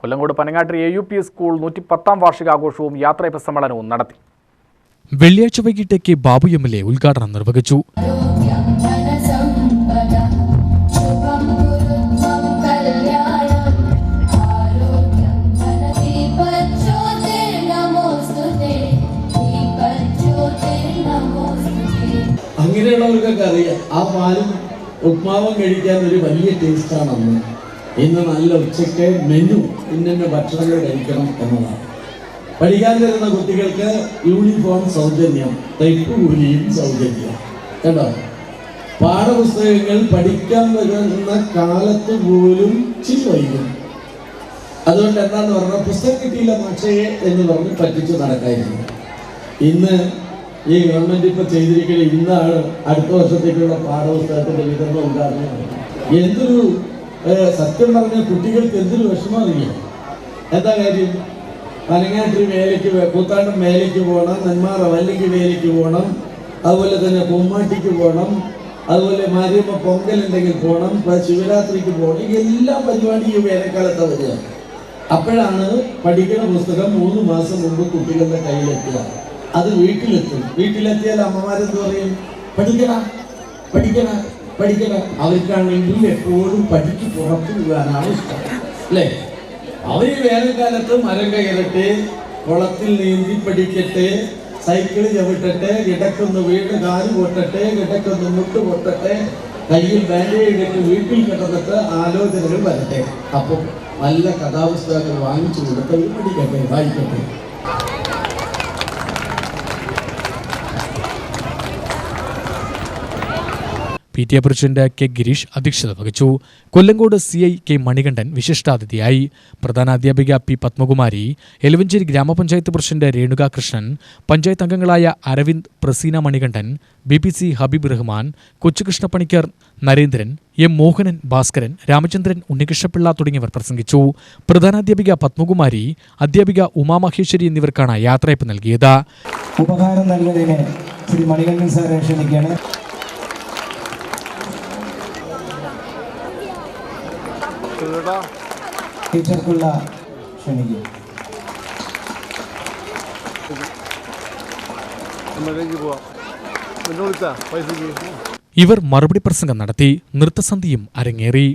Kollengode Panangattiri AUP school 110ാം വാർഷികാഘോഷവും യാത്രയപ്പ് സമ്മേളനവും നടത്തി. വെള്ളിയാഴ്ച വൈകിട്ട് കെ ബാബു MLA ഉദ്ഘാടനം നിർവഹിച്ചു. അങ്ങനെയുള്ളവർക്കൊക്കെ അറിയാം ആ പാലും ഉപ്മാവും കഴിക്കാൻ ഒരു വലിയ ടേസ്റ്റാണെന്ന്. ഇന്ന് നല്ല ഉച്ചയ്ക്ക് മെനു ഇന്ന ഭക്ഷണങ്ങൾ കഴിക്കണം എന്നതാണ്. പഠിക്കാൻ വരുന്ന കുട്ടികൾക്ക് യൂണിഫോം സൗജന്യം, തയ്പ്പുകൂലിയും സൗജന്യം. കേട്ടോ, പാഠപുസ്തകങ്ങൾ പഠിക്കാൻ വരുന്ന കാലത്ത് പോലും ചിലവഴിക്കും. അതുകൊണ്ട് എന്താന്ന് പറഞ്ഞാൽ പുസ്തകം കിട്ടിയില്ല പക്ഷേ എന്ന് പറഞ്ഞ് പറ്റിച്ച് നടക്കായിരുന്നു. ഇന്ന് ഈ ഗവൺമെന്റ് ഇപ്പൊ ചെയ്തിരിക്കുന്ന ഇന്നാണ് അടുത്ത വർഷത്തേക്കുള്ള പാഠപുസ്തകത്തിന്റെ വിതരണം ഉദ്ഘാടനം. എന്തൊരു സത്യം പറഞ്ഞ കുട്ടികൾക്ക് എന്തൊരു വിഷമം അറിയാം. എന്താ കാര്യം? പനങ്ങാട്ടിരി മേലേക്ക്, കൂത്താണ്ടം മേലേക്ക് പോകണം, നെന്മാറ വല്ലിക്ക് മേലേക്ക് പോകണം, അതുപോലെ തന്നെ പൊമ്മാട്ടിക്ക് പോകണം, അതുപോലെ മാരിയമ്മ പൊങ്കൽ ഉണ്ടെങ്കിൽ പോകണം, ശിവരാത്രിക്ക് പോകണം. എല്ലാ പരിപാടിയും വേനൽക്കാലത്ത് വരിക. അപ്പോഴാണ് പഠിക്കുന്ന പുസ്തകം 3 മാസം മുമ്പ് കുട്ടികളുടെ കയ്യിലെത്തുക. അത് വീട്ടിലെത്തും. വീട്ടിലെത്തിയാൽ അമ്മമാരെന്ത് പറയും? പഠിക്കണ പഠിക്കണ പഠിക്കണ. അവർക്കാണെങ്കിൽ എപ്പോഴും പഠിച്ച് പുറത്തു പോകാനാണ് ഇഷ്ടം, അല്ലേ? അവർ വേനൽക്കാലത്ത് മരം കയറട്ടെ, കുളത്തിൽ നീന്തി പഠിക്കട്ടെ, സൈക്കിൾ ചവിട്ടട്ടെ, കിടക്കൊന്ന് വീട് കാല് പൊട്ടട്ടെ, കിടക്കൊന്ന് മുട്ട് പൊട്ടട്ടെ, കയ്യിൽ ബാൻഡേജ് ഇട്ട് വീട്ടിൽ കിടന്നിട്ട് ആലോചനകൾ വരട്ടെ. അപ്പം നല്ല കഥാപുസ്തകങ്ങൾ വാങ്ങിച്ചു കൊടുത്ത് പഠിക്കട്ടെ, വായിക്കട്ടെ. PTA പ്രസിഡന്റ് കെ ഗിരീഷ് അധ്യക്ഷത വഹിച്ചു. കൊല്ലങ്കോട് CI കെ മണികണ്ഠൻ വിശിഷ്ടാതിഥിയായി. പ്രധാനാധ്യാപിക P പത്മകുമാരി, എലവഞ്ചേരി ഗ്രാമപഞ്ചായത്ത് പ്രസിഡന്റ് രേണുക കൃഷ്ണൻ, പഞ്ചായത്ത് അംഗങ്ങളായ അരവിന്ദ്, പ്രസീന മണികണ്ഠൻ, BPC ഹബീബ് റഹ്മാൻ, കൊച്ചുകൃഷ്ണ പണിക്കർ, നരേന്ദ്രൻ, M മോഹനൻ, ഭാസ്കരൻ, രാമചന്ദ്രൻ, ഉണ്ണികൃഷ്ണപിള്ള തുടങ്ങിയവർ പ്രസംഗിച്ചു. പ്രധാനാധ്യാപിക പത്മകുമാരി, അധ്യാപിക ഉമാമഹേശ്വരി എന്നിവർക്കാണ് യാത്രയപ്പ് നൽകിയത്. ഉപകാരം നൽകുന്നതിന് ശ്രീ മണികണ്ഠൻ സാറെ ക്ഷണിക്കുകയാണ്. ടീച്ചർക്കുള്ള ക്ഷണിക്കും. ഇവർ മറുപടി പ്രസംഗം നടത്തി. നൃത്തസന്ധ്യയും അരങ്ങേറി.